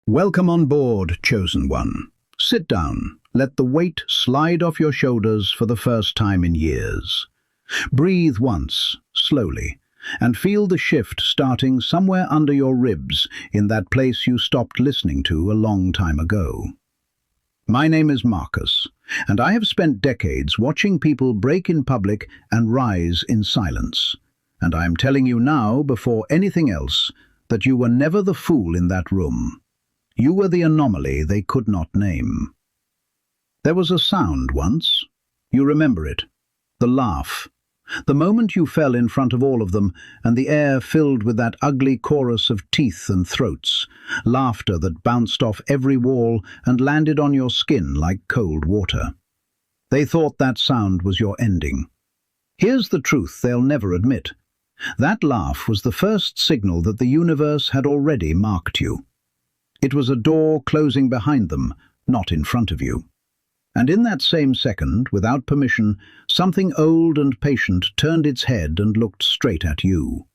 Welcome on board, chosen one. Sit down. Let the weight slide off your shoulders for the first time in years. Breathe once, slowly, and feel the shift starting somewhere under your ribs in that place you stopped listening to a long time ago. My name is Marcus, and I have spent decades watching people break in public and rise in silence. And I am telling you now, before anything else, that you were never the fool in that room. You were the anomaly they could not name. There was a sound once. You remember it. The laugh. The moment you fell in front of all of them, and the air filled with that ugly chorus of teeth and throats, laughter that bounced off every wall and landed on your skin like cold water. They thought that sound was your ending. Here's the truth they'll never admit. That laugh was the first signal that the universe had already marked you. It was a door closing behind them, not in front of you. And in that same second, without permission, something old and patient turned its head and looked straight at you.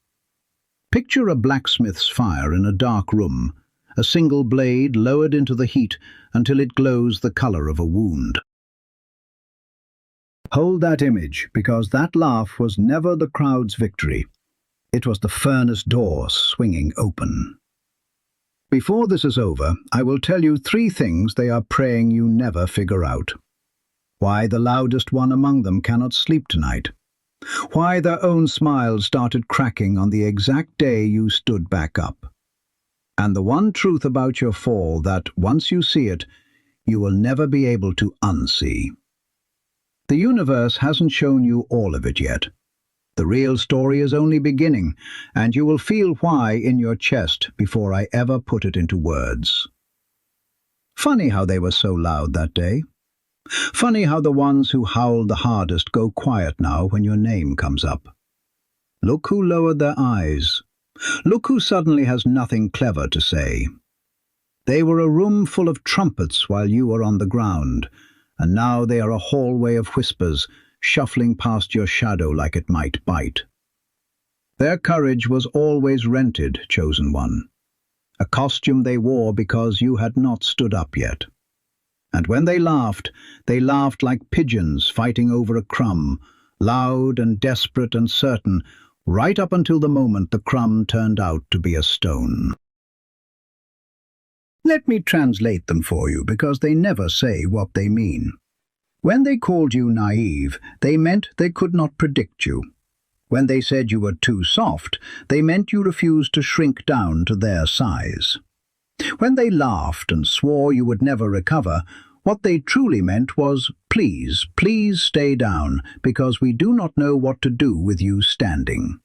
Picture a blacksmith's fire in a dark room, a single blade lowered into the heat until it glows the color of a wound. Hold that image, because that laugh was never the crowd's victory. It was the furnace door swinging open. Before this is over, I will tell you 3 things they are praying you never figure out. Why the loudest one among them cannot sleep tonight. Why their own smiles started cracking on the exact day you stood back up. And the one truth about your fall that, once you see it, you will never be able to unsee. The universe hasn't shown you all of it yet. The real story is only beginning, and you will feel why in your chest before I ever put it into words. Funny how they were so loud that day. Funny how the ones who howled the hardest go quiet now when your name comes up. Look who lowered their eyes. Look who suddenly has nothing clever to say. They were a room full of trumpets while you were on the ground, and now they are a hallway of whispers, shuffling past your shadow like it might bite. Their courage was always rented, chosen one. A costume they wore because you had not stood up yet. And when they laughed like pigeons fighting over a crumb, loud and desperate and certain, right up until the moment the crumb turned out to be a stone. Let me translate them for you, because they never say what they mean. When they called you naive, they meant they could not predict you. When they said you were too soft, they meant you refused to shrink down to their size. When they laughed and swore you would never recover, what they truly meant was, please, please stay down, because we do not know what to do with you standing.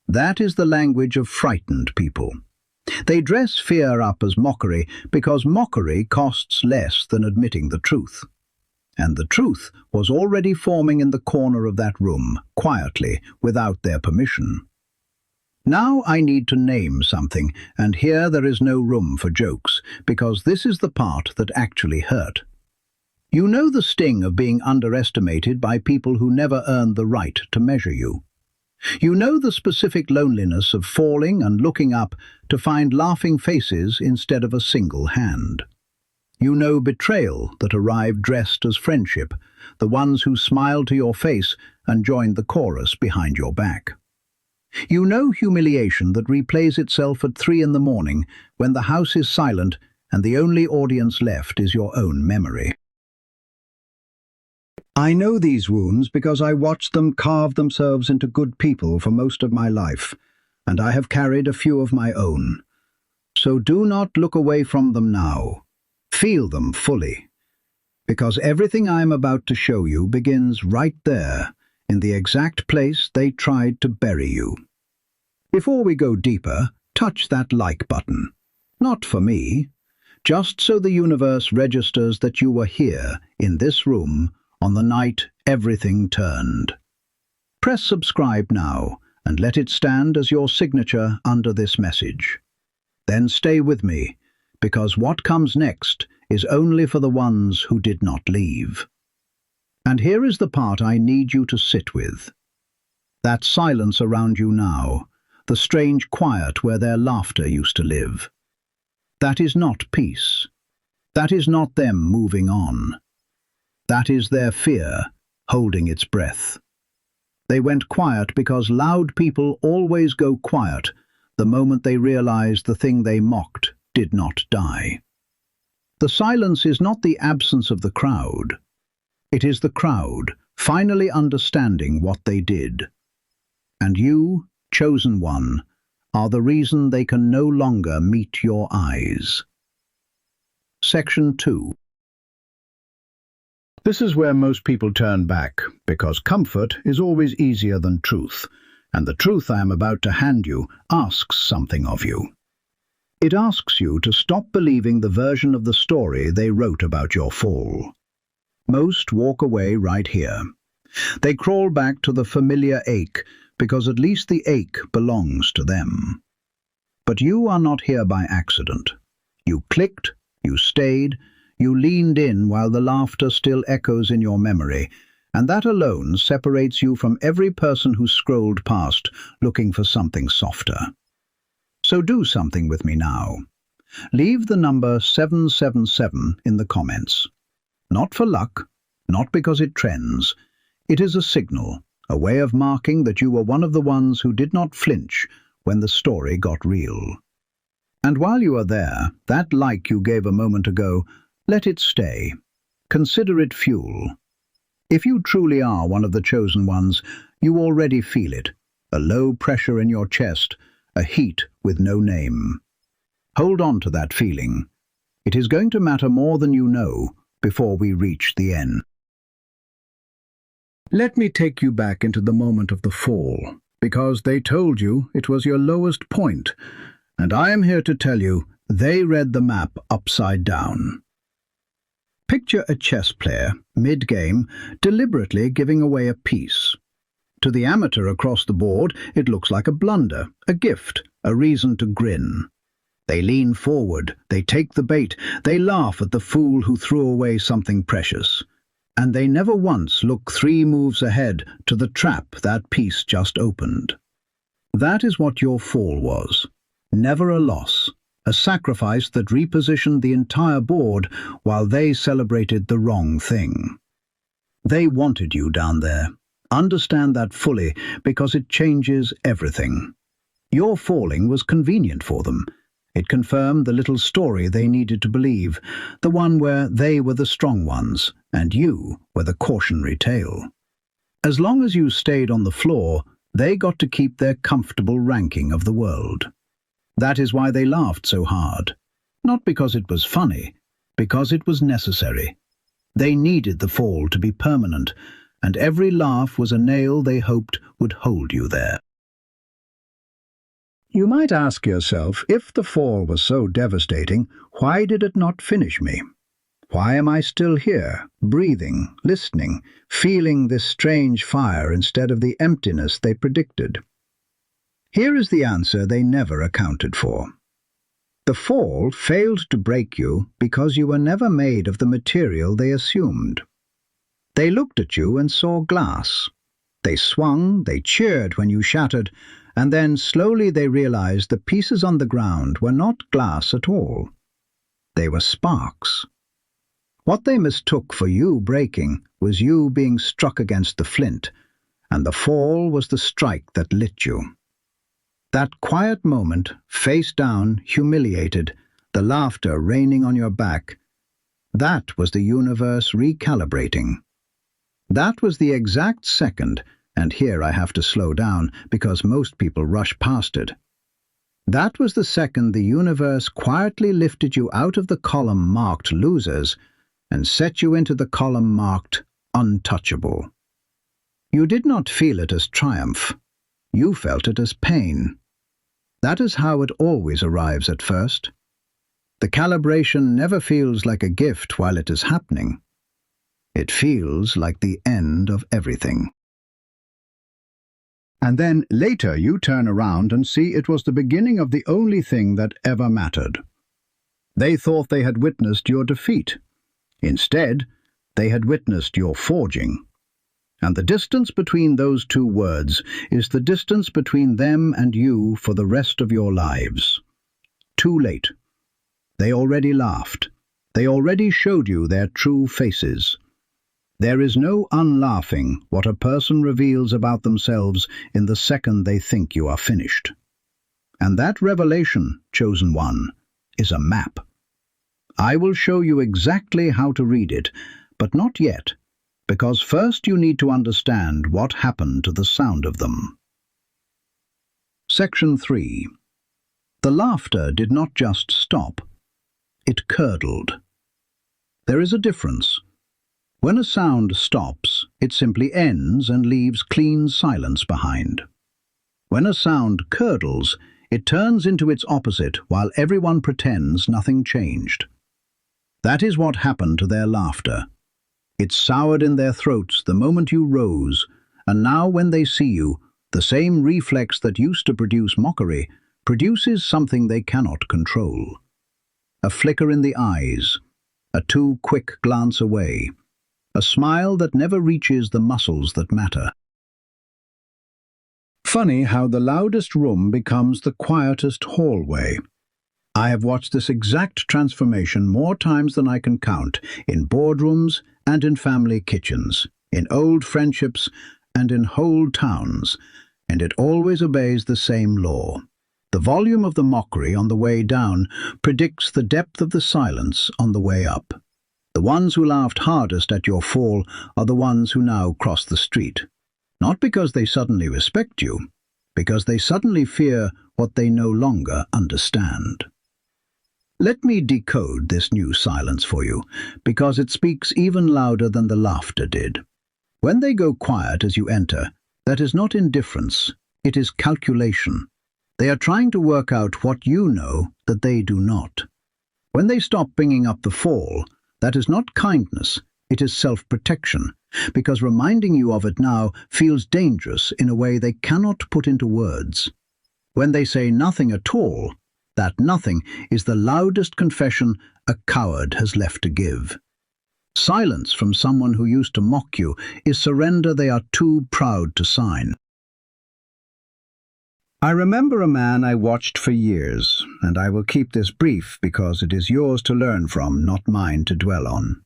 That is the language of frightened people. They dress fear up as mockery because mockery costs less than admitting the truth. And the truth was already forming in the corner of that room, quietly, without their permission. Now I need to name something, and here there is no room for jokes, because this is the part that actually hurt. You know the sting of being underestimated by people who never earned the right to measure you. You know the specific loneliness of falling and looking up to find laughing faces instead of a single hand. You know betrayal that arrived dressed as friendship, the ones who smiled to your face and joined the chorus behind your back. You know humiliation that replays itself at 3 in the morning when the house is silent and the only audience left is your own memory. I know these wounds because I watched them carve themselves into good people for most of my life, and I have carried a few of my own. So do not look away from them now. Feel them fully, because everything I am about to show you begins right there, in the exact place they tried to bury you. Before we go deeper, touch that like button. Not for me, just so the universe registers that you were here, in this room, on the night everything turned. Press subscribe now, and let it stand as your signature under this message. Then stay with me, because what comes next is only for the ones who did not leave. And here is the part I need you to sit with. That silence around you now, the strange quiet where their laughter used to live. That is not peace. That is not them moving on. That is their fear holding its breath. They went quiet because loud people always go quiet the moment they realize the thing they mocked did not die. The silence is not the absence of the crowd. It is the crowd finally understanding what they did. And you, chosen one, are the reason they can no longer meet your eyes. Section 2. This is where most people turn back, because comfort is always easier than truth, and the truth I am about to hand you asks something of you. It asks you to stop believing the version of the story they wrote about your fall. Most walk away right here. They crawl back to the familiar ache, because at least the ache belongs to them. But you are not here by accident. You clicked, you stayed, you leaned in while the laughter still echoes in your memory, and that alone separates you from every person who scrolled past looking for something softer. So do something with me now. Leave the number 777 in the comments. Not for luck, not because it trends. It is a signal, a way of marking that you were one of the ones who did not flinch when the story got real. And while you are there, that like you gave a moment ago, let it stay. Consider it fuel. If you truly are one of the chosen ones, you already feel it, a low pressure in your chest, a heat with no name. Hold on to that feeling. It is going to matter more than you know before we reach the end. Let me take you back into the moment of the fall, because they told you it was your lowest point, and I am here to tell you they read the map upside down. Picture a chess player, mid-game, deliberately giving away a piece. To the amateur across the board, it looks like a blunder, a gift, a reason to grin. They lean forward, they take the bait, they laugh at the fool who threw away something precious. And they never once look 3 moves ahead to the trap that piece just opened. That is what your fall was. Never a loss. A sacrifice that repositioned the entire board while they celebrated the wrong thing. They wanted you down there. Understand that fully, because it changes everything. Your falling was convenient for them. It confirmed the little story they needed to believe, the one where they were the strong ones, and you were the cautionary tale. As long as you stayed on the floor, they got to keep their comfortable ranking of the world. That is why they laughed so hard. Not because it was funny, because it was necessary. They needed the fall to be permanent, and every laugh was a nail they hoped would hold you there. You might ask yourself, if the fall was so devastating, why did it not finish me? Why am I still here, breathing, listening, feeling this strange fire instead of the emptiness they predicted? Here is the answer they never accounted for. The fall failed to break you because you were never made of the material they assumed. They looked at you and saw glass. They swung, they cheered when you shattered, and then slowly they realized the pieces on the ground were not glass at all. They were sparks. What they mistook for you breaking was you being struck against the flint, and the fall was the strike that lit you. That quiet moment, face down, humiliated, the laughter raining on your back, that was the universe recalibrating. That was the exact second, and here I have to slow down because most people rush past it. That was the second the universe quietly lifted you out of the column marked losers and set you into the column marked untouchable. You did not feel it as triumph. You felt it as pain. That is how it always arrives at first. The calibration never feels like a gift while it is happening. It feels like the end of everything. And then later you turn around and see it was the beginning of the only thing that ever mattered. They thought they had witnessed your defeat. Instead, they had witnessed your forging. And the distance between those 2 words is the distance between them and you for the rest of your lives. Too late. They already laughed. They already showed you their true faces. There is no unlaughing what a person reveals about themselves in the second they think you are finished. And that revelation, chosen one, is a map. I will show you exactly how to read it, but not yet, because first you need to understand what happened to the sound of them. Section 3. The laughter did not just stop, it curdled. There is a difference. When a sound stops, it simply ends and leaves clean silence behind. When a sound curdles, it turns into its opposite while everyone pretends nothing changed. That is what happened to their laughter. It soured in their throats the moment you rose, and now when they see you, the same reflex that used to produce mockery produces something they cannot control. A flicker in the eyes, a too quick glance away, a smile that never reaches the muscles that matter. Funny how the loudest room becomes the quietest hallway. I have watched this exact transformation more times than I can count, in boardrooms and in family kitchens, in old friendships and in whole towns, and it always obeys the same law. The volume of the mockery on the way down predicts the depth of the silence on the way up. The ones who laughed hardest at your fall are the ones who now cross the street. Not because they suddenly respect you, because they suddenly fear what they no longer understand. Let me decode this new silence for you, because it speaks even louder than the laughter did. When they go quiet as you enter, that is not indifference, it is calculation. They are trying to work out what you know that they do not. When they stop bringing up the fall, that is not kindness, it is self-protection, because reminding you of it now feels dangerous in a way they cannot put into words. When they say nothing at all, that nothing is the loudest confession a coward has left to give. Silence from someone who used to mock you is surrender they are too proud to sign. I remember a man I watched for years, and I will keep this brief because it is yours to learn from, not mine to dwell on.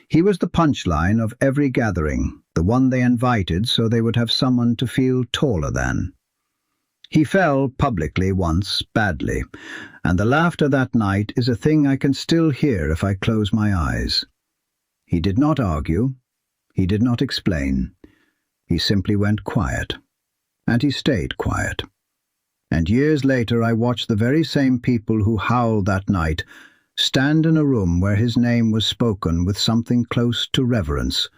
He was the punchline of every gathering, the one they invited so they would have someone to feel taller than. He fell publicly once, badly, and the laughter that night is a thing I can still hear if I close my eyes. He did not argue. He did not explain. He simply went quiet. And he stayed quiet. And years later I watched the very same people who howled that night stand in a room where his name was spoken with something close to reverence,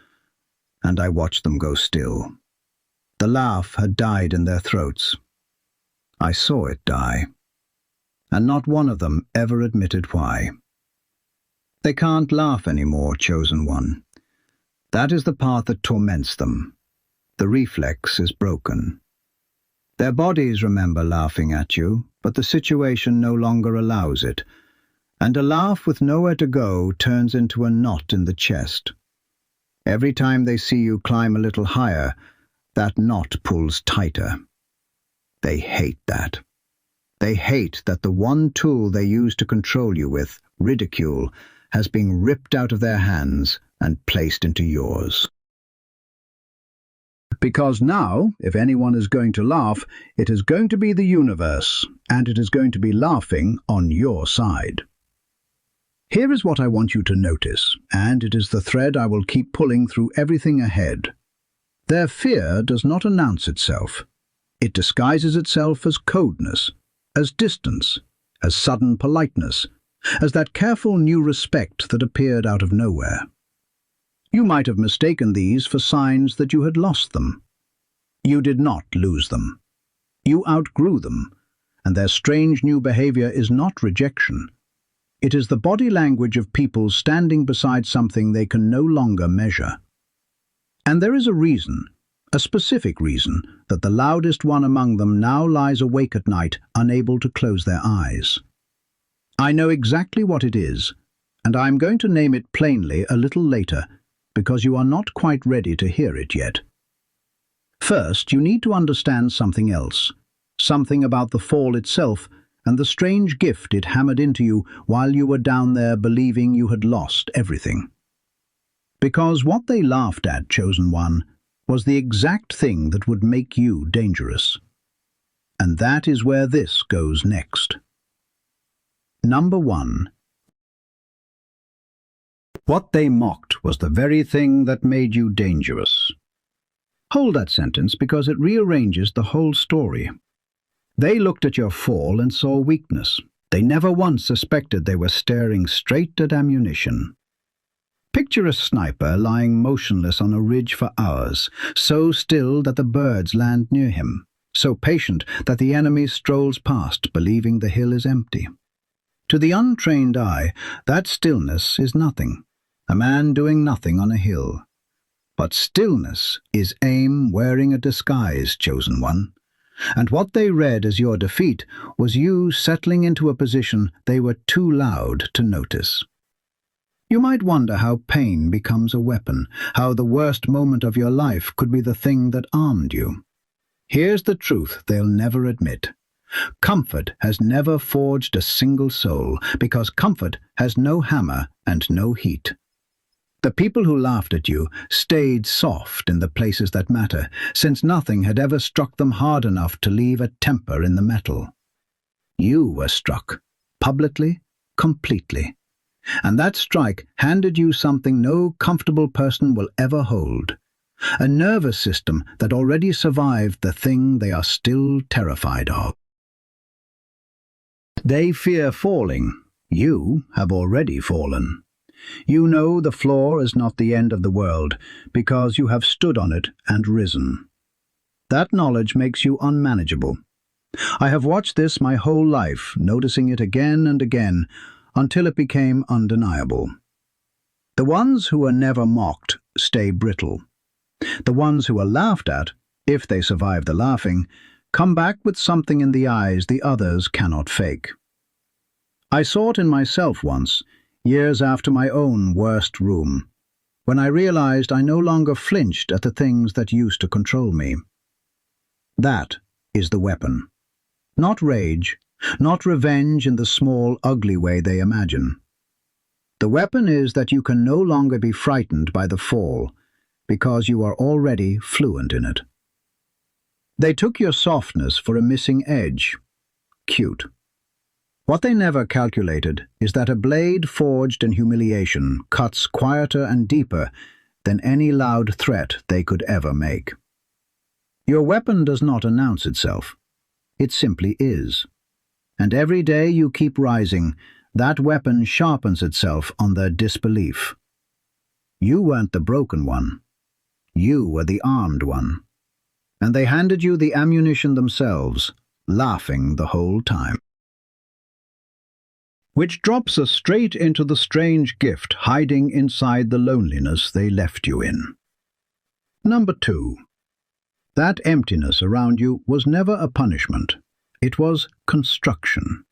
and I watched them go still. The laugh had died in their throats. I saw it die, and not one of them ever admitted why. They can't laugh anymore, chosen one. That is the part that torments them. The reflex is broken. Their bodies remember laughing at you, but the situation no longer allows it, and a laugh with nowhere to go turns into a knot in the chest. Every time they see you climb a little higher, that knot pulls tighter. They hate that. They hate that the one tool they use to control you with, ridicule, has been ripped out of their hands and placed into yours. Because now, if anyone is going to laugh, it is going to be the universe, and it is going to be laughing on your side. Here is what I want you to notice, and it is the thread I will keep pulling through everything ahead. Their fear does not announce itself. It disguises itself as coldness, as distance, as sudden politeness, as that careful new respect that appeared out of nowhere. You might have mistaken these for signs that you had lost them. You did not lose them. You outgrew them, and their strange new behavior is not rejection. It is the body language of people standing beside something they can no longer measure. And there is a reason, a specific reason, that the loudest one among them now lies awake at night, unable to close their eyes. I know exactly what it is, and I am going to name it plainly a little later, because you are not quite ready to hear it yet. First, you need to understand something else, something about the fall itself, and the strange gift it hammered into you while you were down there believing you had lost everything. Because what they laughed at, Chosen One, was the exact thing that would make you dangerous. And that is where this goes next. Number 1. What they mocked was the very thing that made you dangerous. Hold that sentence because it rearranges the whole story. They looked at your fall and saw weakness. They never once suspected they were staring straight at ammunition. Picture a sniper lying motionless on a ridge for hours, so still that the birds land near him, so patient that the enemy strolls past, believing the hill is empty. To the untrained eye, that stillness is nothing, a man doing nothing on a hill. But stillness is aim wearing a disguise, Chosen One. And what they read as your defeat was you settling into a position they were too loud to notice. You might wonder how pain becomes a weapon, how the worst moment of your life could be the thing that armed you. Here's the truth they'll never admit. Comfort has never forged a single soul, because comfort has no hammer and no heat. The people who laughed at you stayed soft in the places that matter, since nothing had ever struck them hard enough to leave a temper in the metal. You were struck, publicly, completely. And that strike handed you something no comfortable person will ever hold. A nervous system that already survived the thing they are still terrified of. They fear falling. You have already fallen. You know the floor is not the end of the world, because you have stood on it and risen. That knowledge makes you unmanageable. I have watched this my whole life, noticing it again and again, until it became undeniable. The ones who are never mocked stay brittle. The ones who are laughed at, if they survive the laughing, come back with something in the eyes the others cannot fake. I saw it in myself once, years after my own worst room, when I realized I no longer flinched at the things that used to control me. That is the weapon. Not rage, not revenge in the small, ugly way they imagine. The weapon is that you can no longer be frightened by the fall, because you are already fluent in it. They took your softness for a missing edge. Cute. What they never calculated is that a blade forged in humiliation cuts quieter and deeper than any loud threat they could ever make. Your weapon does not announce itself. It simply is. And every day you keep rising, that weapon sharpens itself on their disbelief. You weren't the broken one. You were the armed one. And they handed you the ammunition themselves, laughing the whole time. Which drops us straight into the strange gift hiding inside the loneliness they left you in. Number 2. That emptiness around you was never a punishment. It was construction.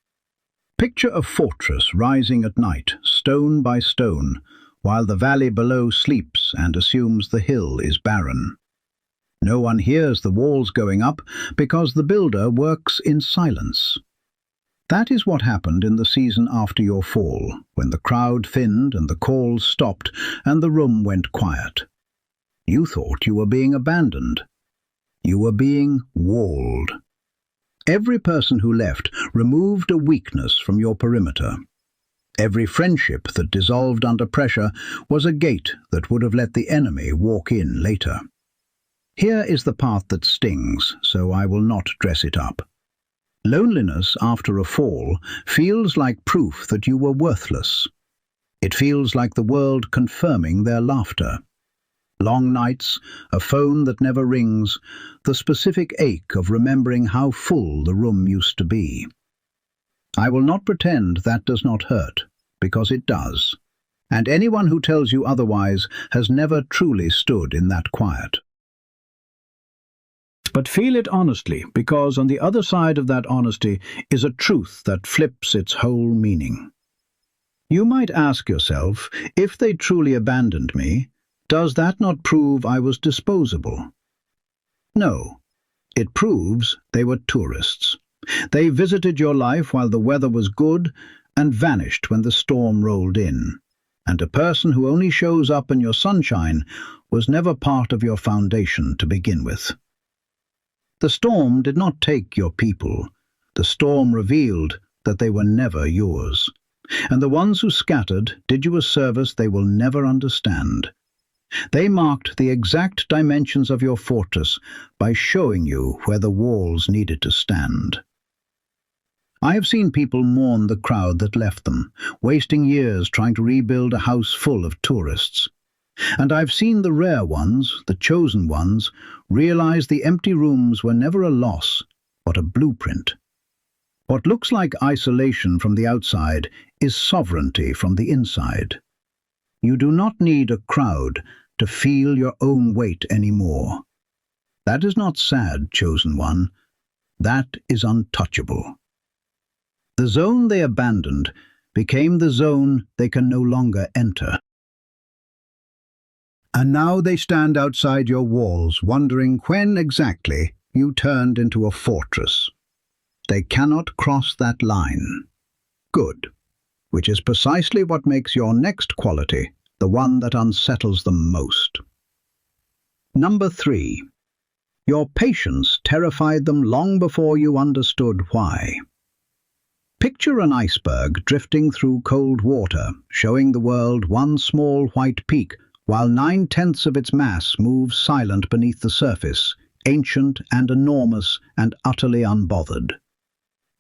Picture a fortress rising at night, stone by stone, while the valley below sleeps and assumes the hill is barren. No one hears the walls going up because the builder works in silence. That is what happened in the season after your fall, when the crowd thinned and the calls stopped and the room went quiet. You thought you were being abandoned. You were being walled. Every person who left removed a weakness from your perimeter. Every friendship that dissolved under pressure was a gate that would have let the enemy walk in later. Here is the part that stings, so I will not dress it up. Loneliness after a fall feels like proof that you were worthless. It feels like the world confirming their laughter. Long nights, a phone that never rings, the specific ache of remembering how full the room used to be. I will not pretend that does not hurt, because it does, and anyone who tells you otherwise has never truly stood in that quiet. But feel it honestly, because on the other side of that honesty is a truth that flips its whole meaning. You might ask yourself, if they truly abandoned me, does that not prove I was disposable? No, it proves they were tourists. They visited your life while the weather was good and vanished when the storm rolled in. And a person who only shows up in your sunshine was never part of your foundation to begin with. The storm did not take your people. The storm revealed that they were never yours. And the ones who scattered did you a service they will never understand. They marked the exact dimensions of your fortress by showing you where the walls needed to stand. I have seen people mourn the crowd that left them, wasting years trying to rebuild a house full of tourists. And I've seen the rare ones, the chosen ones, realize the empty rooms were never a loss, but a blueprint. What looks like isolation from the outside is sovereignty from the inside. You do not need a crowd to feel your own weight anymore. That is not sad, chosen one. That is untouchable. The zone they abandoned became the zone they can no longer enter. And now they stand outside your walls, wondering when exactly you turned into a fortress. They cannot cross that line. Good, which is precisely what makes your next quality the one that unsettles them most. Number 3. Your patience terrified them long before you understood why. Picture an iceberg drifting through cold water, showing the world one small white peak, while 9/10 of its mass moves silent beneath the surface, ancient and enormous and utterly unbothered.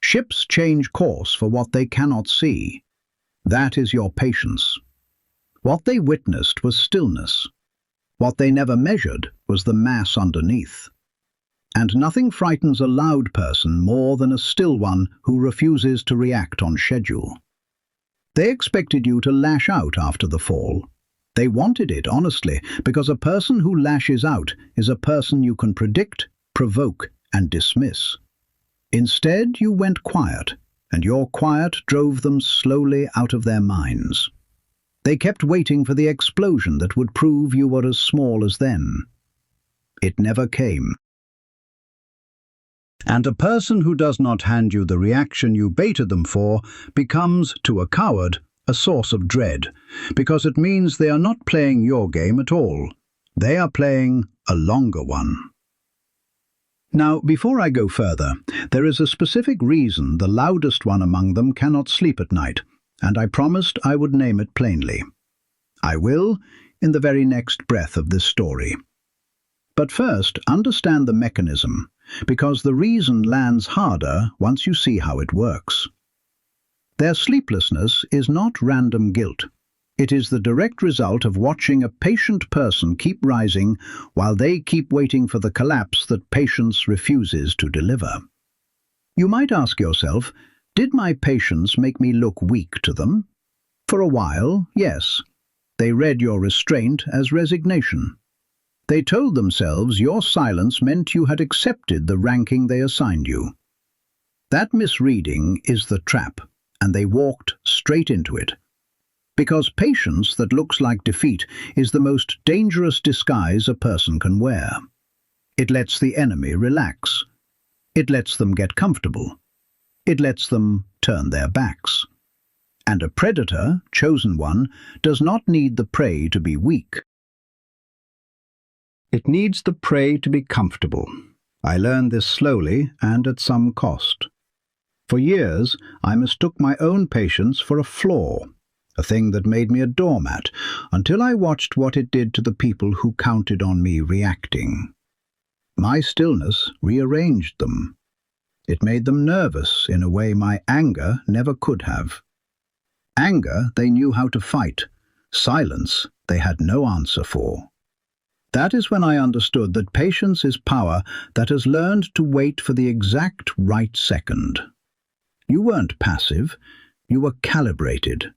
Ships change course for what they cannot see. That is your patience. What they witnessed was stillness. What they never measured was the mass underneath. And nothing frightens a loud person more than a still one who refuses to react on schedule. They expected you to lash out after the fall. They wanted it, honestly, because a person who lashes out is a person you can predict, provoke, and dismiss. Instead, you went quiet, and your quiet drove them slowly out of their minds. They kept waiting for the explosion that would prove you were as small as them. It never came. And a person who does not hand you the reaction you baited them for becomes, to a coward, a source of dread, because it means they are not playing your game at all. They are playing a longer one. Now, before I go further, there is a specific reason the loudest one among them cannot sleep at night, and I promised I would name it plainly. I will, in the very next breath of this story. But first, understand the mechanism, because the reason lands harder once you see how it works. Their sleeplessness is not random guilt. It is the direct result of watching a patient person keep rising while they keep waiting for the collapse that patience refuses to deliver. You might ask yourself, did my patience make me look weak to them? For a while, yes. They read your restraint as resignation. They told themselves your silence meant you had accepted the ranking they assigned you. That misreading is the trap, and they walked straight into it. Because patience that looks like defeat is the most dangerous disguise a person can wear. It lets the enemy relax. It lets them get comfortable. It lets them turn their backs. And a predator, chosen one, does not need the prey to be weak. It needs the prey to be comfortable. I learned this slowly and at some cost. For years, I mistook my own patience for a flaw, a thing that made me a doormat, until I watched what it did to the people who counted on me reacting. My stillness rearranged them. It made them nervous in a way my anger never could have. Anger they knew how to fight. Silence they had no answer for. That is when I understood that patience is power that has learned to wait for the exact right second. You weren't passive, you were calibrated.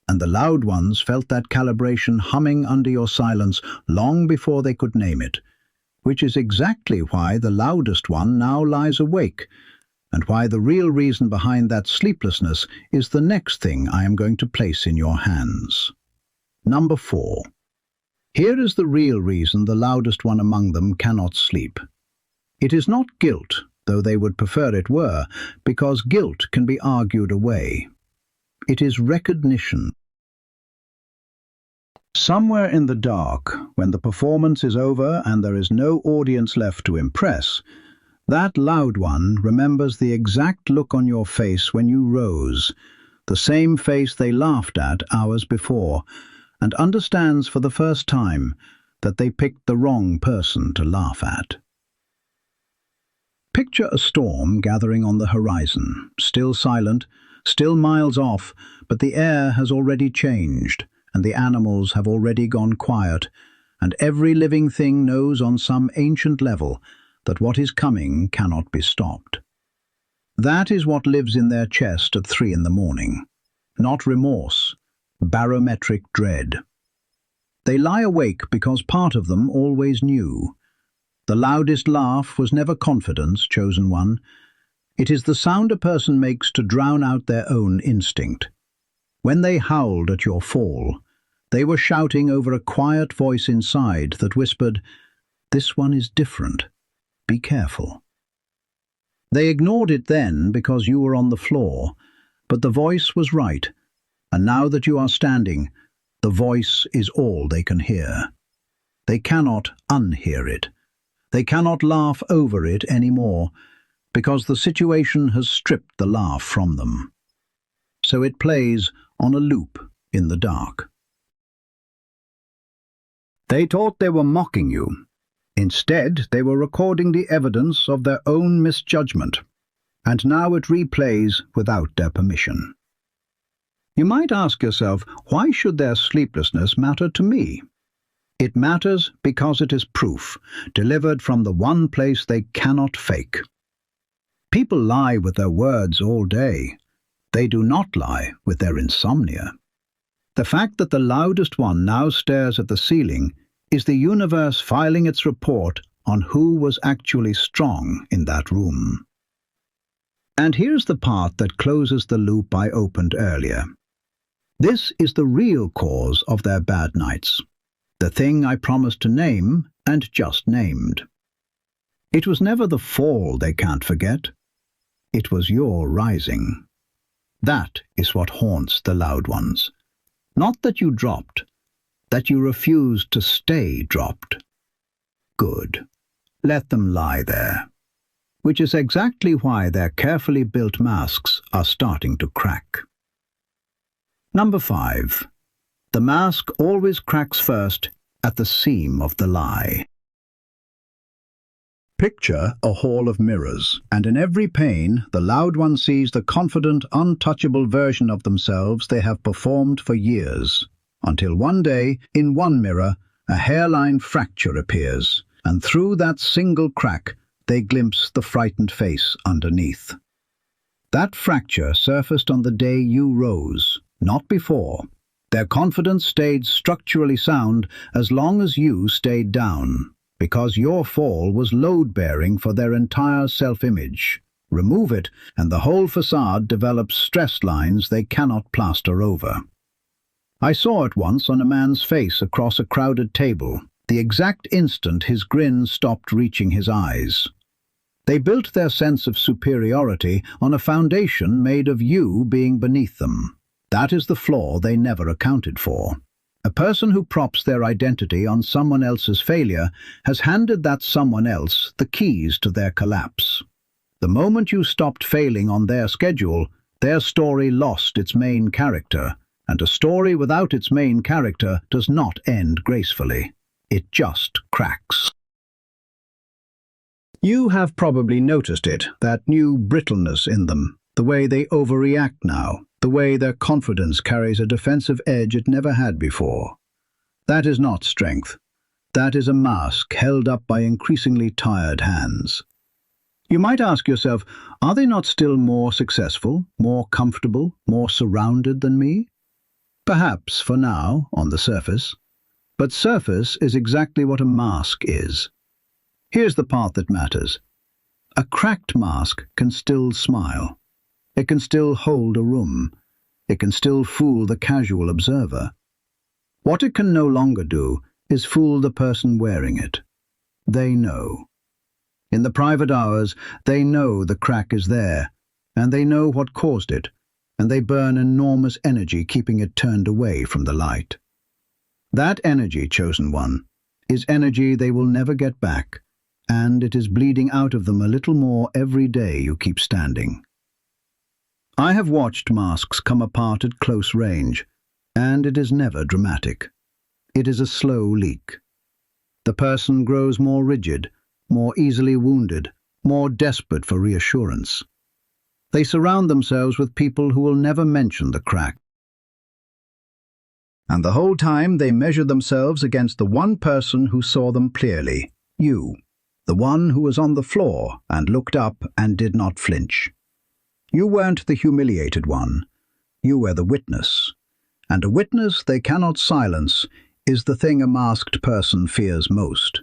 And the loud ones felt that calibration humming under your silence long before they could name it, which is exactly why the loudest one now lies awake, and why the real reason behind that sleeplessness is the next thing I am going to place in your hands. Number 4. Here is the real reason the loudest one among them cannot sleep. It is not guilt though they would prefer it were, because guilt can be argued away. It is recognition. Somewhere in the dark, when the performance is over and there is no audience left to impress, that loud one remembers the exact look on your face when you rose, the same face they laughed at hours before, and understands for the first time that they picked the wrong person to laugh at. Picture a storm gathering on the horizon, still silent, still miles off, but the air has already changed, and the animals have already gone quiet, and every living thing knows on some ancient level that what is coming cannot be stopped. That is what lives in their chest at 3 in the morning. Not remorse, barometric dread. They lie awake because part of them always knew. The loudest laugh was never confidence, chosen one. It is the sound a person makes to drown out their own instinct. When they howled at your fall, they were shouting over a quiet voice inside that whispered, "This one is different. Be careful." They ignored it then because you were on the floor, but the voice was right, and now that you are standing, the voice is all they can hear. They cannot unhear it. They cannot laugh over it anymore, because the situation has stripped the laugh from them. So it plays on a loop in the dark. They thought they were mocking you. Instead, they were recording the evidence of their own misjudgment, and now it replays without their permission. You might ask yourself, why should their sleeplessness matter to me? It matters because it is proof, delivered from the one place they cannot fake. People lie with their words all day. They do not lie with their insomnia. The fact that the loudest one now stares at the ceiling is the universe filing its report on who was actually strong in that room. And here's the part that closes the loop I opened earlier. This is the real cause of their bad nights, the thing I promised to name and just named. It was never the fall they can't forget. It was your rising. That is what haunts the loud ones. Not that you dropped, that you refused to stay dropped. Good. Let them lie there. Which is exactly why their carefully built masks are starting to crack. Number 5. The mask always cracks first at the seam of the lie. Picture a hall of mirrors, and in every pane the loud one sees the confident, untouchable version of themselves they have performed for years, until one day, in one mirror, a hairline fracture appears, and through that single crack they glimpse the frightened face underneath. That fracture surfaced on the day you rose, not before. Their confidence stayed structurally sound as long as you stayed down, because your fall was load-bearing for their entire self-image. Remove it, and the whole facade develops stress lines they cannot plaster over. I saw it once on a man's face across a crowded table, the exact instant his grin stopped reaching his eyes. They built their sense of superiority on a foundation made of you being beneath them. That is the flaw they never accounted for. A person who props their identity on someone else's failure has handed that someone else the keys to their collapse. The moment you stopped failing on their schedule, their story lost its main character, and a story without its main character does not end gracefully. It just cracks. You have probably noticed it, that new brittleness in them, the way they overreact now, the way their confidence carries a defensive edge it never had before. That is not strength. That is a mask held up by increasingly tired hands. You might ask yourself, are they not still more successful, more comfortable, more surrounded than me? Perhaps for now, on the surface. But surface is exactly what a mask is. Here's the part that matters. A cracked mask can still smile. It can still hold a room. It can still fool the casual observer. What it can no longer do is fool the person wearing it. They know. In the private hours, they know the crack is there, and they know what caused it, and they burn enormous energy keeping it turned away from the light. That energy, chosen one, is energy they will never get back, and it is bleeding out of them a little more every day you keep standing. I have watched masks come apart at close range, and it is never dramatic. It is a slow leak. The person grows more rigid, more easily wounded, more desperate for reassurance. They surround themselves with people who will never mention the crack. And the whole time they measure themselves against the one person who saw them clearly, you, the one who was on the floor and looked up and did not flinch. You weren't the humiliated one. You were the witness. And a witness they cannot silence is the thing a masked person fears most.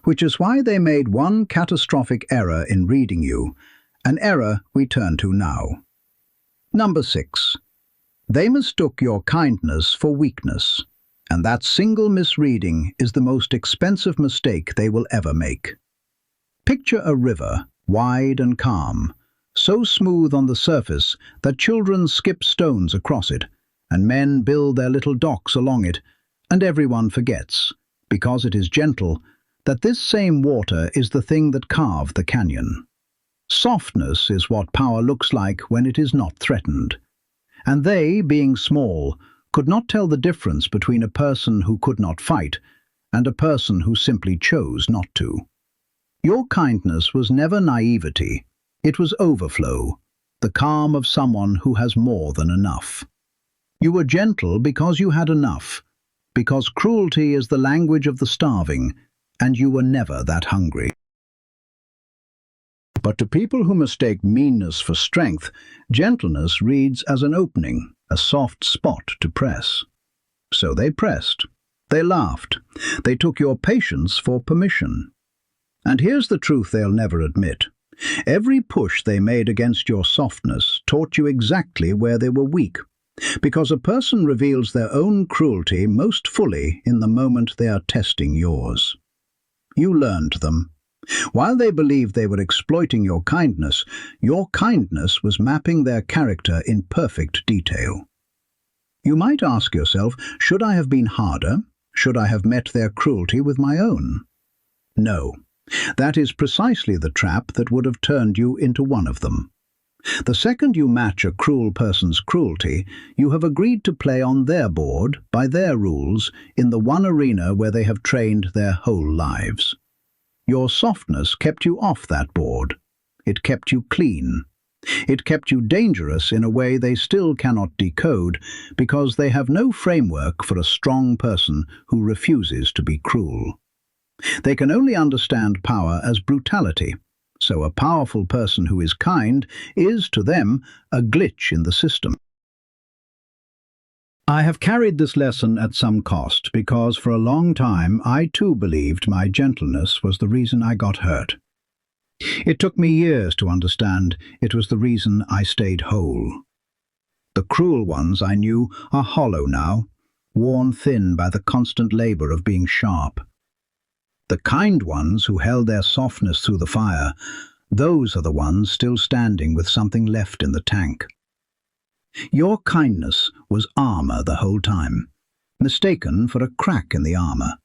Which is why they made one catastrophic error in reading you, an error we turn to now. Number 6. They mistook your kindness for weakness, and that single misreading is the most expensive mistake they will ever make. Picture a river, wide and calm, so smooth on the surface that children skip stones across it, and men build their little docks along it, and everyone forgets, because it is gentle, that this same water is the thing that carved the canyon. Softness is what power looks like when it is not threatened. And they, being small, could not tell the difference between a person who could not fight and a person who simply chose not to. Your kindness was never naivety, it was overflow, the calm of someone who has more than enough. You were gentle because you had enough, because cruelty is the language of the starving, and you were never that hungry. But to people who mistake meanness for strength, gentleness reads as an opening, a soft spot to press. So they pressed. They laughed. They took your patience for permission. And here's the truth they'll never admit. Every push they made against your softness taught you exactly where they were weak, because a person reveals their own cruelty most fully in the moment they are testing yours. You learned them. While they believed they were exploiting your kindness was mapping their character in perfect detail. You might ask yourself, should I have been harder? Should I have met their cruelty with my own? No, that is precisely the trap that would have turned you into one of them. The second you match a cruel person's cruelty, you have agreed to play on their board, by their rules, in the one arena where they have trained their whole lives. Your softness kept you off that board. It kept you clean. It kept you dangerous in a way they still cannot decode, because they have no framework for a strong person who refuses to be cruel. They can only understand power as brutality, so a powerful person who is kind is, to them, a glitch in the system. I have carried this lesson at some cost because for a long time I too believed my gentleness was the reason I got hurt. It took me years to understand it was the reason I stayed whole. The cruel ones I knew are hollow now, worn thin by the constant labor of being sharp. The kind ones who held their softness through the fire, those are the ones still standing with something left in the tank. Your kindness was armor the whole time, mistaken for a crack in the armor.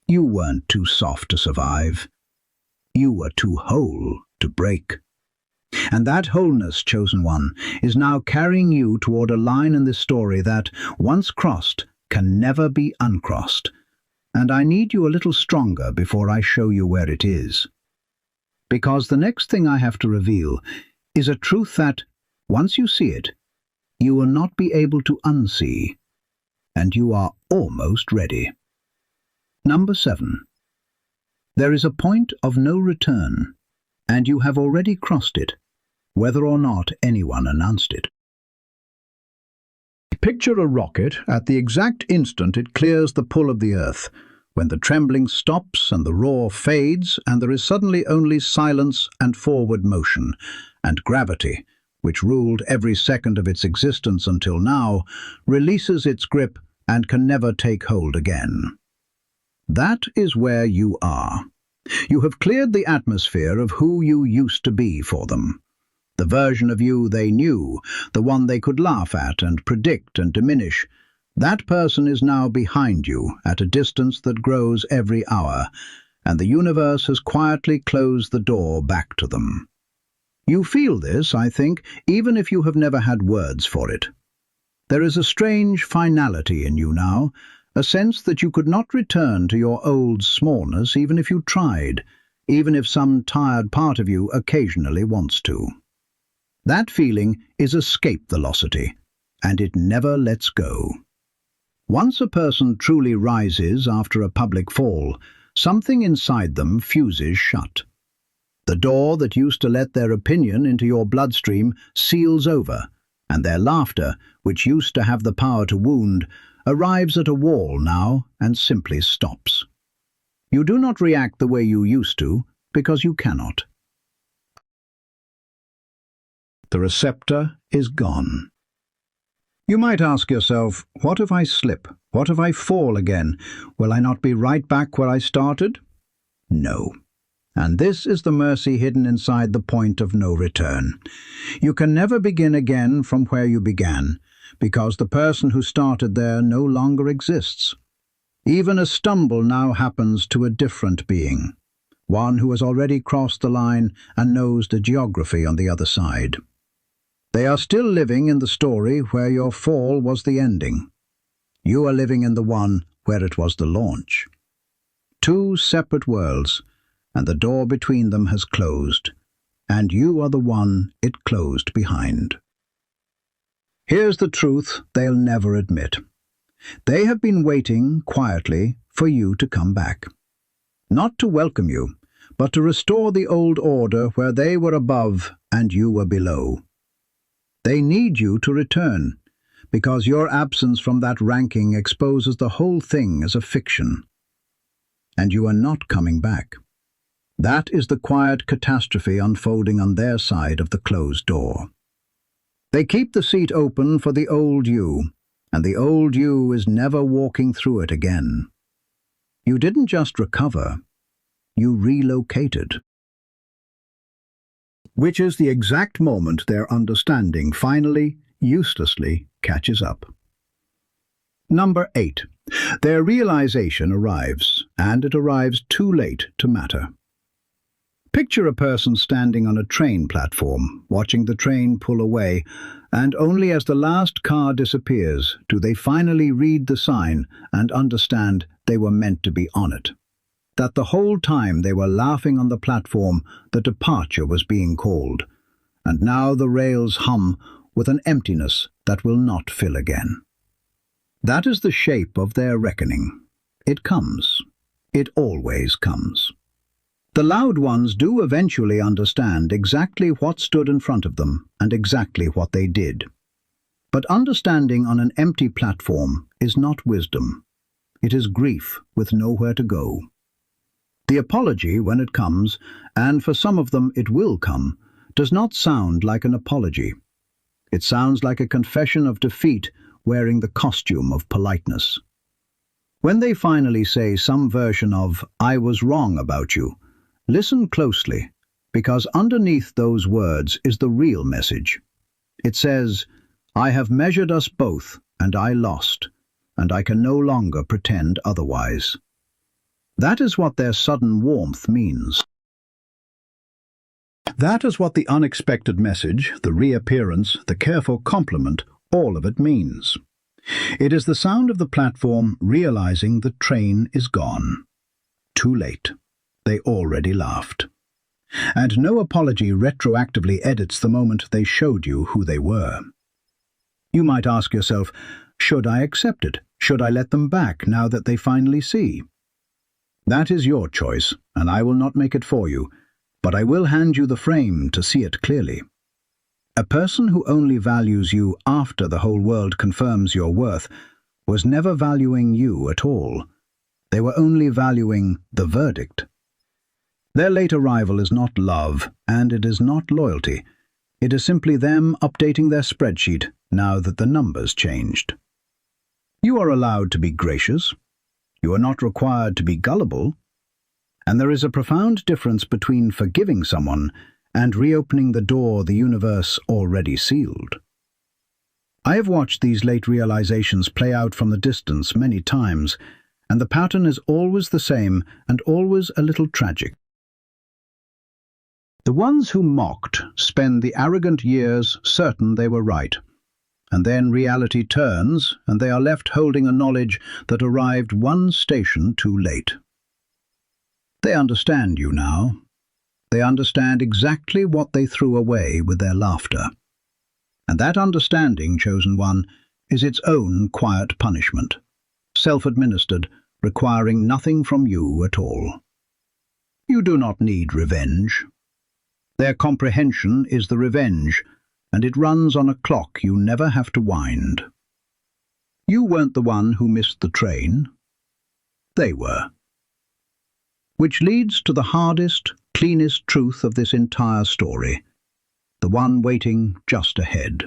You weren't too soft to survive. You were too whole to break. And that wholeness, chosen one, is now carrying you toward a line in this story that, once crossed, can never be uncrossed. And I need you a little stronger before I show you where it is. Because the next thing I have to reveal is a truth that, once you see it, you will not be able to unsee, and you are almost ready. Number 7. There is a point of no return, and you have already crossed it, whether or not anyone announced it. Picture a rocket at the exact instant it clears the pull of the earth, when the trembling stops and the roar fades, and there is suddenly only silence and forward motion, and gravity, which ruled every second of its existence until now, releases its grip and can never take hold again. That is where you are. You have cleared the atmosphere of who you used to be for them. The version of you they knew, the one they could laugh at and predict and diminish. That person is now behind you, at a distance that grows every hour, and the universe has quietly closed the door back to them. You feel this, I think, even if you have never had words for it. There is a strange finality in you now, a sense that you could not return to your old smallness even if you tried, even if some tired part of you occasionally wants to. That feeling is escape velocity, and it never lets go. Once a person truly rises after a public fall, something inside them fuses shut. The door that used to let their opinion into your bloodstream seals over, and their laughter, which used to have the power to wound, arrives at a wall now and simply stops. You do not react the way you used to, because you cannot. The receptor is gone. You might ask yourself, what if I slip? What if I fall again? Will I not be right back where I started? No. And this is the mercy hidden inside the point of no return. You can never begin again from where you began, because the person who started there no longer exists. Even a stumble now happens to a different being, one who has already crossed the line and knows the geography on the other side. They are still living in the story where your fall was the ending. You are living in the one where it was the launch. Two separate worlds, and the door between them has closed, and you are the one it closed behind. Here's the truth they'll never admit. They have been waiting quietly for you to come back. Not to welcome you, but to restore the old order where they were above and you were below. They need you to return, because your absence from that ranking exposes the whole thing as a fiction. And you are not coming back. That is the quiet catastrophe unfolding on their side of the closed door. They keep the seat open for the old you, and the old you is never walking through it again. You didn't just recover, you relocated. Which is the exact moment their understanding finally, uselessly, catches up. Number 8. Their realization arrives, and it arrives too late to matter. Picture a person standing on a train platform, watching the train pull away, and only as the last car disappears do they finally read the sign and understand they were meant to be on it. That the whole time they were laughing on the platform, the departure was being called, and now the rails hum with an emptiness that will not fill again. That is the shape of their reckoning. It comes. It always comes. The loud ones do eventually understand exactly what stood in front of them and exactly what they did. But understanding on an empty platform is not wisdom. It is grief with nowhere to go. The apology, when it comes, and for some of them it will come, does not sound like an apology. It sounds like a confession of defeat wearing the costume of politeness. When they finally say some version of, "I was wrong about you," listen closely, because underneath those words is the real message. It says, "I have measured us both, and I lost, and I can no longer pretend otherwise." That is what their sudden warmth means. That is what the unexpected message, the reappearance, the careful compliment, all of it means. It is the sound of the platform realizing the train is gone. Too late. They already laughed. And no apology retroactively edits the moment they showed you who they were. You might ask yourself, should I accept it? Should I let them back now that they finally see? That is your choice, and I will not make it for you, but I will hand you the frame to see it clearly. A person who only values you after the whole world confirms your worth was never valuing you at all. They were only valuing the verdict. Their late arrival is not love, and it is not loyalty. It is simply them updating their spreadsheet now that the numbers changed. You are allowed to be gracious. You are not required to be gullible. And there is a profound difference between forgiving someone and reopening the door the universe already sealed. I have watched these late realizations play out from the distance many times, and the pattern is always the same and always a little tragic. The ones who mocked spend the arrogant years certain they were right, and then reality turns and they are left holding a knowledge that arrived one station too late. They understand you now. They understand exactly what they threw away with their laughter. And that understanding, chosen one, is its own quiet punishment, self-administered, requiring nothing from you at all. You do not need revenge. Their comprehension is the revenge, and it runs on a clock you never have to wind. You weren't the one who missed the train. They were. Which leads to the hardest, cleanest truth of this entire story, the one waiting just ahead.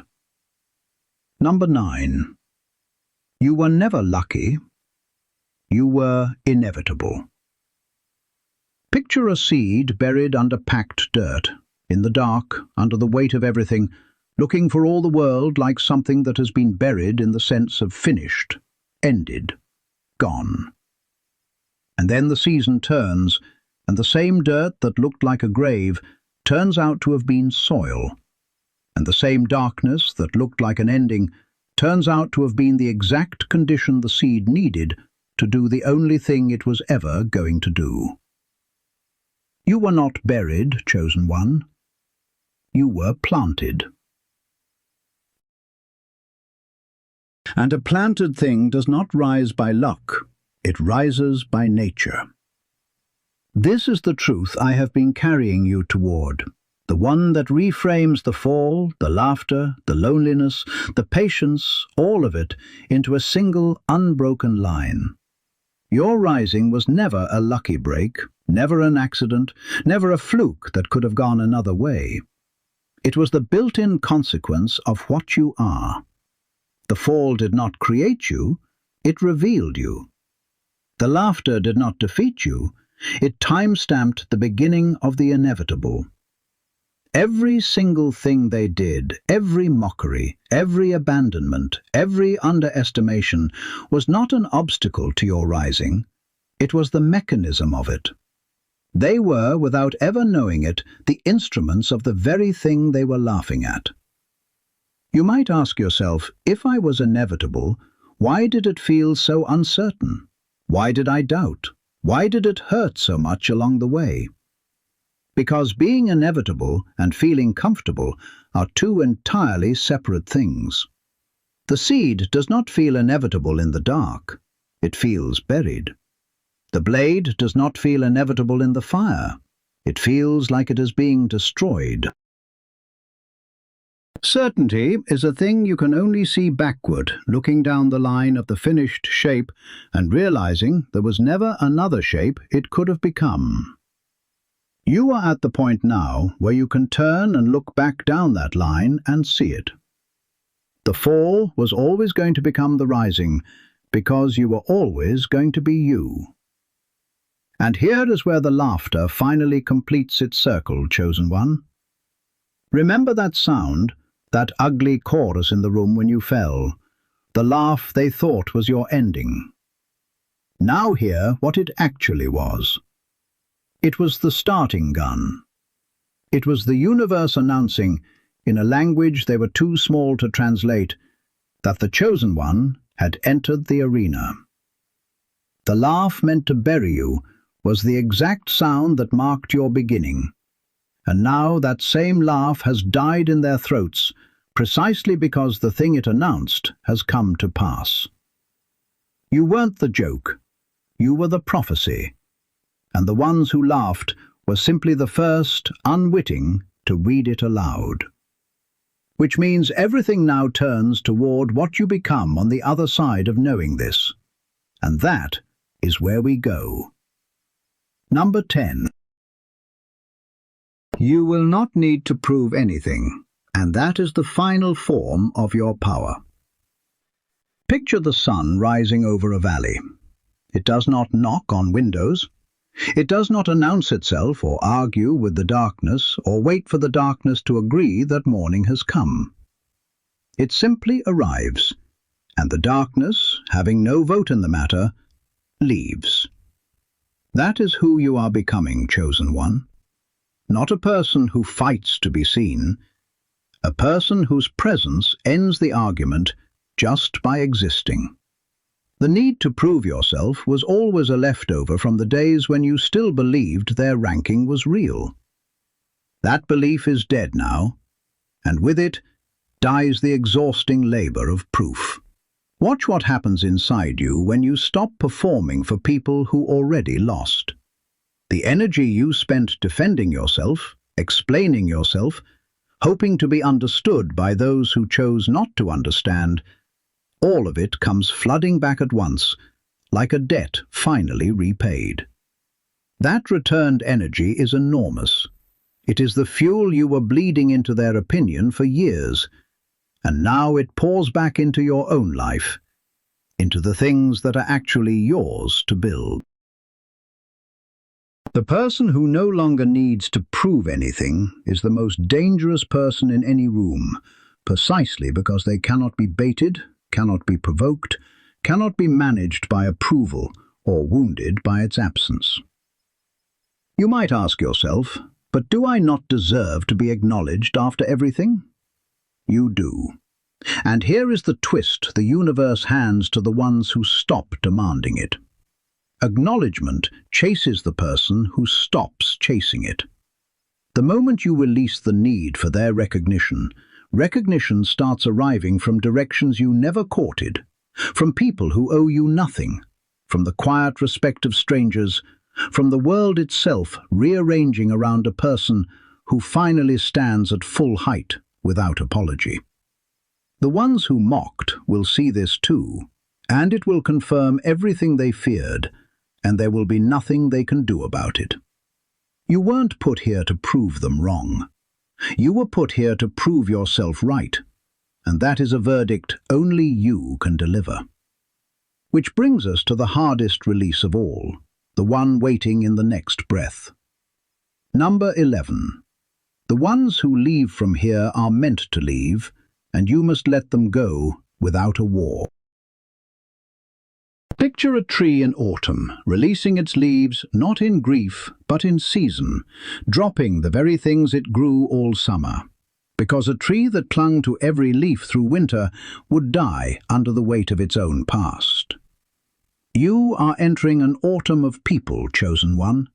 Number 9. You were never lucky. You were inevitable. Picture a seed buried under packed dirt, in the dark, under the weight of everything, looking for all the world like something that has been buried in the sense of finished, ended, gone. And then the season turns, and the same dirt that looked like a grave turns out to have been soil, and the same darkness that looked like an ending turns out to have been the exact condition the seed needed to do the only thing it was ever going to do. You were not buried, chosen one. You were planted. And a planted thing does not rise by luck. It rises by nature. This is the truth I have been carrying you toward, the one that reframes the fall, the laughter, the loneliness, the patience, all of it, into a single unbroken line. Your rising was never a lucky break, never an accident, never a fluke that could have gone another way. It was the built-in consequence of what you are. The fall did not create you, it revealed you. The laughter did not defeat you, it time-stamped the beginning of the inevitable. Every single thing they did, every mockery, every abandonment, every underestimation was not an obstacle to your rising, it was the mechanism of it. They were, without ever knowing it, the instruments of the very thing they were laughing at. You might ask yourself, if I was inevitable, why did it feel so uncertain? Why did I doubt? Why did it hurt so much along the way? Because being inevitable and feeling comfortable are two entirely separate things. The seed does not feel inevitable in the dark. It feels buried. The blade does not feel inevitable in the fire. It feels like it is being destroyed. Certainty is a thing you can only see backward, looking down the line of the finished shape and realizing there was never another shape it could have become. You are at the point now where you can turn and look back down that line and see it. The fall was always going to become the rising, because you were always going to be you. And here is where the laughter finally completes its circle, chosen one. Remember that sound, that ugly chorus in the room when you fell, the laugh they thought was your ending. Now hear what it actually was. It was the starting gun. It was the universe announcing, in a language they were too small to translate, that the chosen one had entered the arena. The laugh meant to bury you was the exact sound that marked your beginning. And now that same laugh has died in their throats, precisely because the thing it announced has come to pass. You weren't the joke, you were the prophecy, and the ones who laughed were simply the first, unwitting, to read it aloud. Which means everything now turns toward what you become on the other side of knowing this. And that is where we go. Number 10. You will not need to prove anything, and that is the final form of your power. Picture the sun rising over a valley. It does not knock on windows. It does not announce itself or argue with the darkness or wait for the darkness to agree that morning has come. It simply arrives, and the darkness, having no vote in the matter, leaves. That is who you are becoming, chosen one. Not a person who fights to be seen, a person whose presence ends the argument just by existing. The need to prove yourself was always a leftover from the days when you still believed their ranking was real. That belief is dead now, and with it dies the exhausting labor of proof. Watch what happens inside you when you stop performing for people who already lost. The energy you spent defending yourself, explaining yourself, hoping to be understood by those who chose not to understand, all of it comes flooding back at once, like a debt finally repaid. That returned energy is enormous. It is the fuel you were bleeding into their opinion for years, and now it pours back into your own life, into the things that are actually yours to build. The person who no longer needs to prove anything is the most dangerous person in any room, precisely because they cannot be baited, cannot be provoked, cannot be managed by approval or wounded by its absence. You might ask yourself, but do I not deserve to be acknowledged after everything? You do. And here is the twist the universe hands to the ones who stop demanding it. Acknowledgement chases the person who stops chasing it. The moment you release the need for their recognition, recognition starts arriving from directions you never courted, from people who owe you nothing, from the quiet respect of strangers, from the world itself rearranging around a person who finally stands at full height without apology. The ones who mocked will see this too, and it will confirm everything they feared, and there will be nothing they can do about it. You weren't put here to prove them wrong. You were put here to prove yourself right, and that is a verdict only you can deliver. Which brings us to the hardest release of all, the one waiting in the next breath. Number 11. The ones who leave from here are meant to leave, and you must let them go without a war. Picture a tree in autumn, releasing its leaves not in grief but in season, dropping the very things it grew all summer. Because a tree that clung to every leaf through winter would die under the weight of its own past. You are entering an autumn of people, chosen one.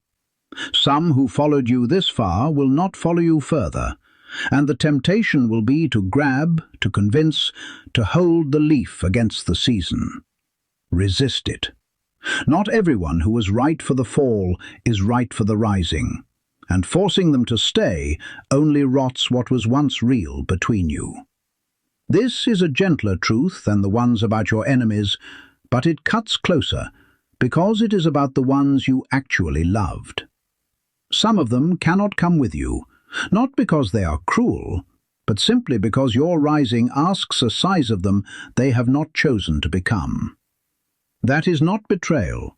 Some who followed you this far will not follow you further, and the temptation will be to grab, to convince, to hold the leaf against the season. Resist it. Not everyone who was right for the fall is right for the rising, and forcing them to stay only rots what was once real between you. This is a gentler truth than the ones about your enemies, but it cuts closer because it is about the ones you actually loved. Some of them cannot come with you, not because they are cruel, but simply because your rising asks a size of them they have not chosen to become. That is not betrayal.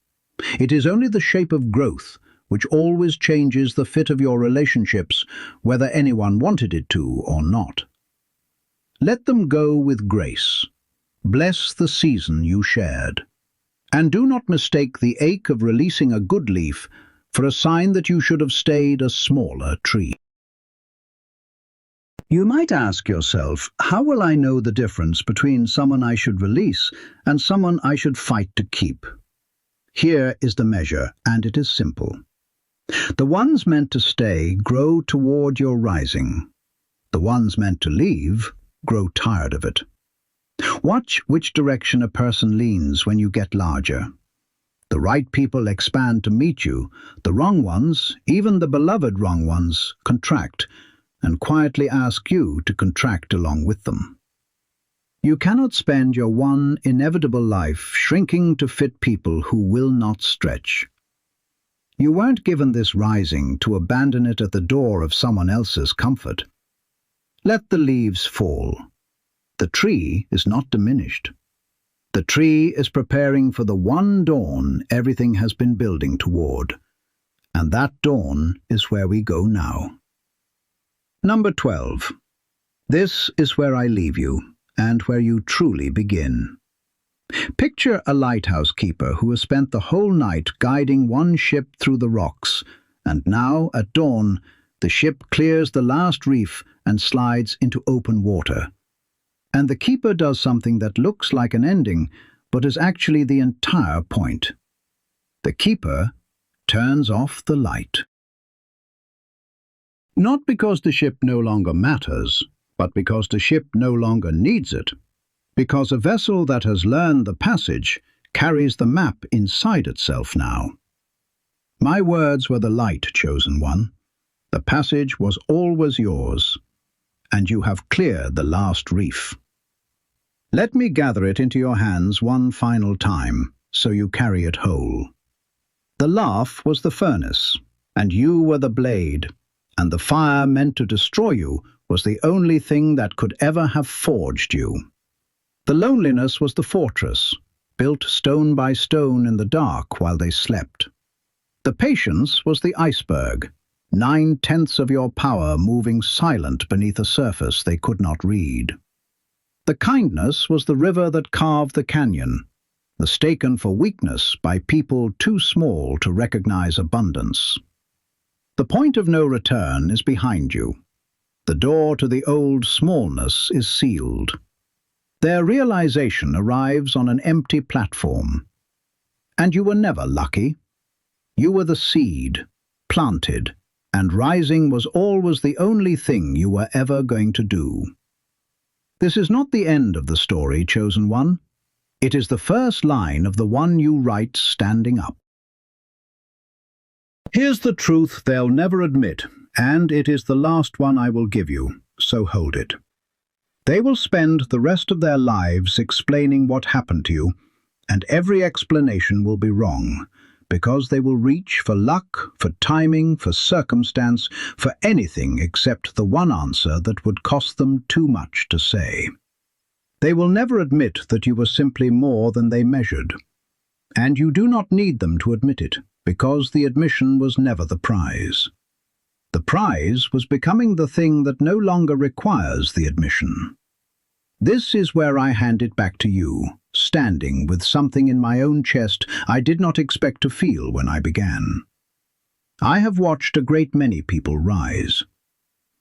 It is only the shape of growth, which always changes the fit of your relationships, whether anyone wanted it to or not. Let them go with grace. Bless the season you shared. And do not mistake the ache of releasing a good leaf for a sign that you should have stayed a smaller tree. You might ask yourself, how will I know the difference between someone I should release and someone I should fight to keep? Here is the measure, and it is simple. The ones meant to stay grow toward your rising. The ones meant to leave grow tired of it. Watch which direction a person leans when you get larger. The right people expand to meet you. The wrong ones, even the beloved wrong ones, contract and quietly ask you to contract along with them. You cannot spend your one inevitable life shrinking to fit people who will not stretch. You weren't given this rising to abandon it at the door of someone else's comfort. Let the leaves fall. The tree is not diminished. The tree is preparing for the one dawn everything has been building toward. And that dawn is where we go now. Number 12. This is where I leave you, and where you truly begin. Picture a lighthouse keeper who has spent the whole night guiding one ship through the rocks, and now, at dawn, the ship clears the last reef and slides into open water. And the keeper does something that looks like an ending, but is actually the entire point. The keeper turns off the light. Not because the ship no longer matters, but because the ship no longer needs it. Because a vessel that has learned the passage carries the map inside itself now. My words were the light, chosen one. The passage was always yours, and you have cleared the last reef. Let me gather it into your hands one final time, so you carry it whole. The laugh was the furnace, and you were the blade, and the fire meant to destroy you was the only thing that could ever have forged you. The loneliness was the fortress, built stone by stone in the dark while they slept. The patience was the iceberg, 9/10 of your power moving silent beneath a surface they could not read. The kindness was the river that carved the canyon, mistaken for weakness by people too small to recognize abundance. The point of no return is behind you. The door to the old smallness is sealed. Their realization arrives on an empty platform. And you were never lucky. You were the seed, planted, and rising was always the only thing you were ever going to do. This is not the end of the story, chosen one. It is the first line of the one you write standing up. Here's the truth they'll never admit, and it is the last one I will give you, so hold it. They will spend the rest of their lives explaining what happened to you, and every explanation will be wrong, because they will reach for luck, for timing, for circumstance, for anything except the one answer that would cost them too much to say. They will never admit that you were simply more than they measured. And you do not need them to admit it, because the admission was never the prize. The prize was becoming the thing that no longer requires the admission. This is where I hand it back to you, standing with something in my own chest I did not expect to feel when I began. I have watched a great many people rise.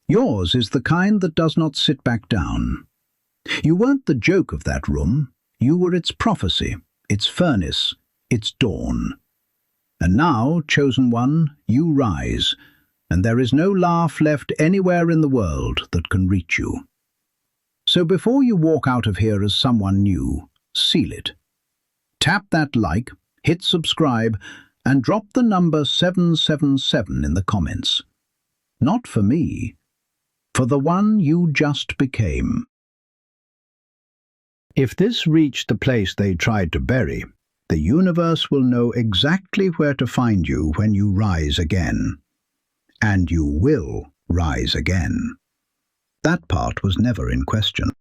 Yours is the kind that does not sit back down. You weren't the joke of that room. You were its prophecy, its furnace, its dawn. And now, chosen one, you rise, and there is no laugh left anywhere in the world that can reach you. So before you walk out of here as someone new, seal it. Tap that like, hit subscribe, and drop the number 777 in the comments. Not for me, for the one you just became. If this reached the place they tried to bury, the universe will know exactly where to find you when you rise again. And you will rise again. That part was never in question.